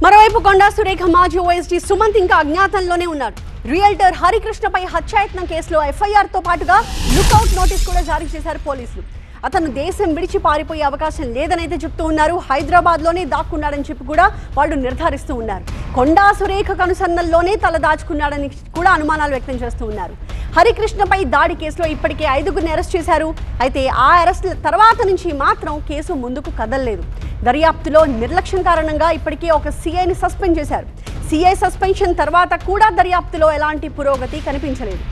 మరోవైపు కొండా సురేఖ మాజీ ఓఎస్డీ సుమంత్ ఇంకా అజ్ఞాతంలోనే ఉన్నారు. రియల్టర్ హరికృష్ణపై హత్యాయత్నం కేసులో ఎఫ్ఐఆర్ తో పాటుగా లుకౌట్ నోటీస్ కూడా జారీ చేశారు పోలీసులు. అతను దేశం విడిచి పారిపోయే అవకాశం లేదనైతే చెప్తూ ఉన్నారు. హైదరాబాద్ లోనే దాక్కున్నాడని చెప్పి కూడా వాళ్ళు నిర్ధారిస్తూ ఉన్నారు. కొండా సురేఖ కనుసన్నల్లోనే తల దాచుకున్నాడని కూడా అనుమానాలు వ్యక్తం చేస్తూ ఉన్నారు. హరికృష్ణపై దాడి కేసులో ఇప్పటికే 5గురిని అరెస్ట్ చేశారు. అయితే ఆ అరెస్ట్ తర్వాత నుంచి మాత్రం కేసు ముందుకు కదలలేదు. దర్యాప్తులో నిర్లక్ష్యం కారణంగా ఇప్పటికే ఒక సిఐని సస్పెండ్ చేశారు. సిఐ సస్పెన్షన్ తర్వాత కూడా దర్యాప్తులో ఎలాంటి పురోగతి కనిపించలేదు.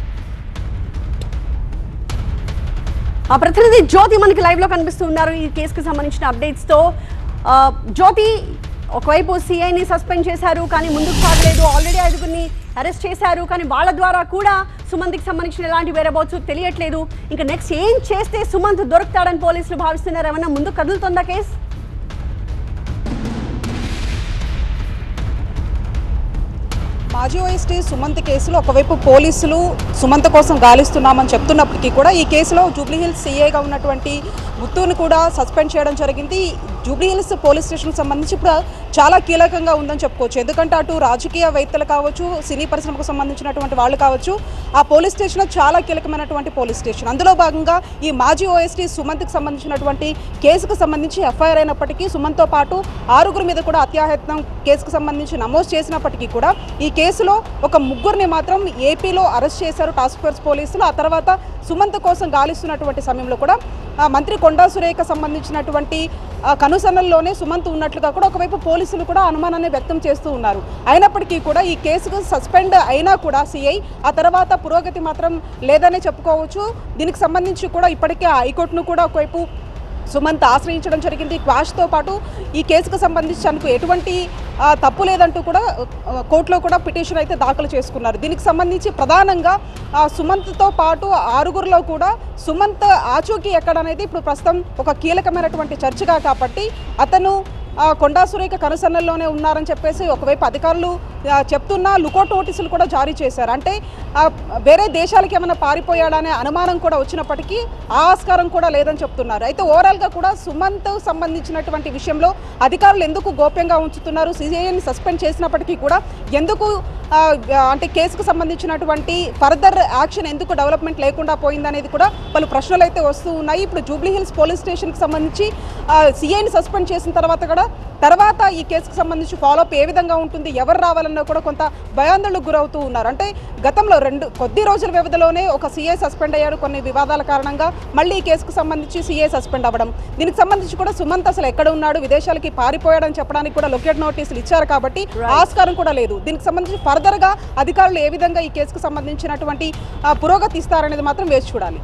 ఆ ప్రతినిధి జ్యోతి మనకి లైవ్ లో కనిపిస్తూ ఉన్నారు ఈ కేసుకు సంబంధించిన అప్డేట్స్ తో. జ్యోతి, ఒకవైపు సిఐని సస్పెండ్ చేశారు కానీ ముందుకు సాగలేదు. ఆల్రెడీ 5గురిని అరెస్ట్ చేశారు కానీ వాళ్ళ ద్వారా కూడా సుమంత్కి సంబంధించిన ఎలాంటి వేరబోచ్చు తెలియట్లేదు. ఇంకా నెక్స్ట్ ఏం చేస్తే సుమంత్ దొరుకుతాడని పోలీసులు భావిస్తున్నారు? ఏమన్నా ముందుకు కదులుతుందా కేసు? మాజీ ఓఎస్డీ సుమంత్ కేసులో ఒకవైపు పోలీసులు సుమంత్ కోసం గాలిస్తున్నామని చెప్తున్నప్పటికీ కూడా ఈ కేసులో జూబ్లీహిల్స్ సీఏగా ఉన్నటువంటి ముత్తుని కూడా సస్పెండ్ చేయడం జరిగింది. జూబ్లీహిల్స్ పోలీస్ స్టేషన్కి సంబంధించి ఇప్పుడు చాలా కీలకంగా ఉందని చెప్పుకోవచ్చు. ఎందుకంటే అటు రాజకీయవేత్తలు కావచ్చు, సినీ పరిశ్రమకు సంబంధించినటువంటి వాళ్ళు కావచ్చు, ఆ పోలీస్ స్టేషన్ చాలా కీలకమైనటువంటి పోలీస్ స్టేషన్. అందులో భాగంగా ఈ మాజీ ఓఎస్డీ సుమంత్కి సంబంధించినటువంటి కేసుకు సంబంధించి ఎఫ్ఐఆర్ అయినప్పటికీ సుమంత్తో పాటు 6గురి మీద కూడా హత్యాయత్నం కేసుకు సంబంధించి నమోదు చేసినప్పటికీ కూడా ఈ కేసులో ఒక 3గురిని మాత్రం ఏపీలో అరెస్ట్ చేశారు టాస్క్ ఫోర్స్ పోలీసులు. ఆ తర్వాత సుమంత్ కోసం గాలిస్తున్నటువంటి సమయంలో కూడా మంత్రి కొండా సురేఖ సంబంధించినటువంటి కనుసన్నల్లోనే సుమంత్ ఉన్నట్లుగా కూడా ఒకవైపు పోలీసులు కూడా అనుమానాన్ని వ్యక్తం చేస్తూ ఉన్నారు. అయినప్పటికీ కూడా ఈ కేసుకు సస్పెండ్ అయినా కూడా సిఐ ఆ తర్వాత పురోగతి మాత్రం లేదనే చెప్పుకోవచ్చు. దీనికి సంబంధించి కూడా ఇప్పటికే హైకోర్టును కూడా ఒకవైపు సుమంత్ ఆశ్రయించడం జరిగింది. క్వాష్తో పాటు ఈ కేసుకు సంబంధించి తనకు ఎటువంటి తప్పు లేదంటూ కూడా కోర్టులో కూడా పిటిషన్ అయితే దాఖలు చేసుకున్నారు. దీనికి సంబంధించి ప్రధానంగా సుమంత్తో పాటు 6గురిలో కూడా సుమంత్ ఆచూకీ ఎక్కడనేది ఇప్పుడు ప్రస్తుతం ఒక కీలకమైనటువంటి చర్చగా కాబట్టి అతను కొండా సురేఖ కనుసన్నల్లోనే ఉన్నారని చెప్పేసి ఒకవైపు అధికారులు చెప్తున్నా లుకౌట్ నోటీసులు కూడా జారీ చేశారు. అంటే వేరే దేశాలకి ఏమైనా పారిపోయాడనే అనుమానం కూడా వచ్చినప్పటికీ ఆస్కారం కూడా లేదని చెప్తున్నారు. అయితే ఓవరాల్గా కూడా సుమంత్ సంబంధించినటువంటి విషయంలో అధికారులు ఎందుకు గోప్యంగా ఉంచుతున్నారు, సిఐని సస్పెండ్ చేసినప్పటికీ కూడా ఎందుకు అంటే కేసుకు సంబంధించినటువంటి ఫర్దర్ యాక్షన్ ఎందుకు డెవలప్మెంట్ లేకుండా పోయిందనేది కూడా పలు ప్రశ్నలు అయితే వస్తూ ఉన్నాయి. ఇప్పుడు జూబ్లీహిల్స్ పోలీస్ స్టేషన్కి సంబంధించి సిఐని సస్పెండ్ చేసిన తర్వాత ఈ కేసుకు సంబంధించి ఫాలోఅప్ ఏ విధంగా ఉంటుంది, ఎవరు రావాలన్నా కూడా కొంత భయాందోళనకు గురవుతూ ఉన్నారు. అంటే గతంలో కొద్ది రోజుల వ్యవధిలోనే ఒక సిఐ సస్పెండ్ అయ్యాడు కొన్ని వివాదాల కారణంగా. మళ్ళీ ఈ కేసుకు సంబంధించి సిఐ సస్పెండ్ అవ్వడం, దీనికి సంబంధించి కూడా సుమంత్ అసలు ఎక్కడ ఉన్నాడు, విదేశాలకి పారిపోయాడని చెప్పడానికి కూడా లొకేట్ నోటీసులు ఇచ్చారు కాబట్టి ఆస్కారం కూడా లేదు. దీనికి సంబంధించి ఫర్దర్గా అధికారులు ఏ విధంగా ఈ కేసుకు సంబంధించినటువంటి పురోగతి ఇస్తారనేది మాత్రం వేచి చూడాలి.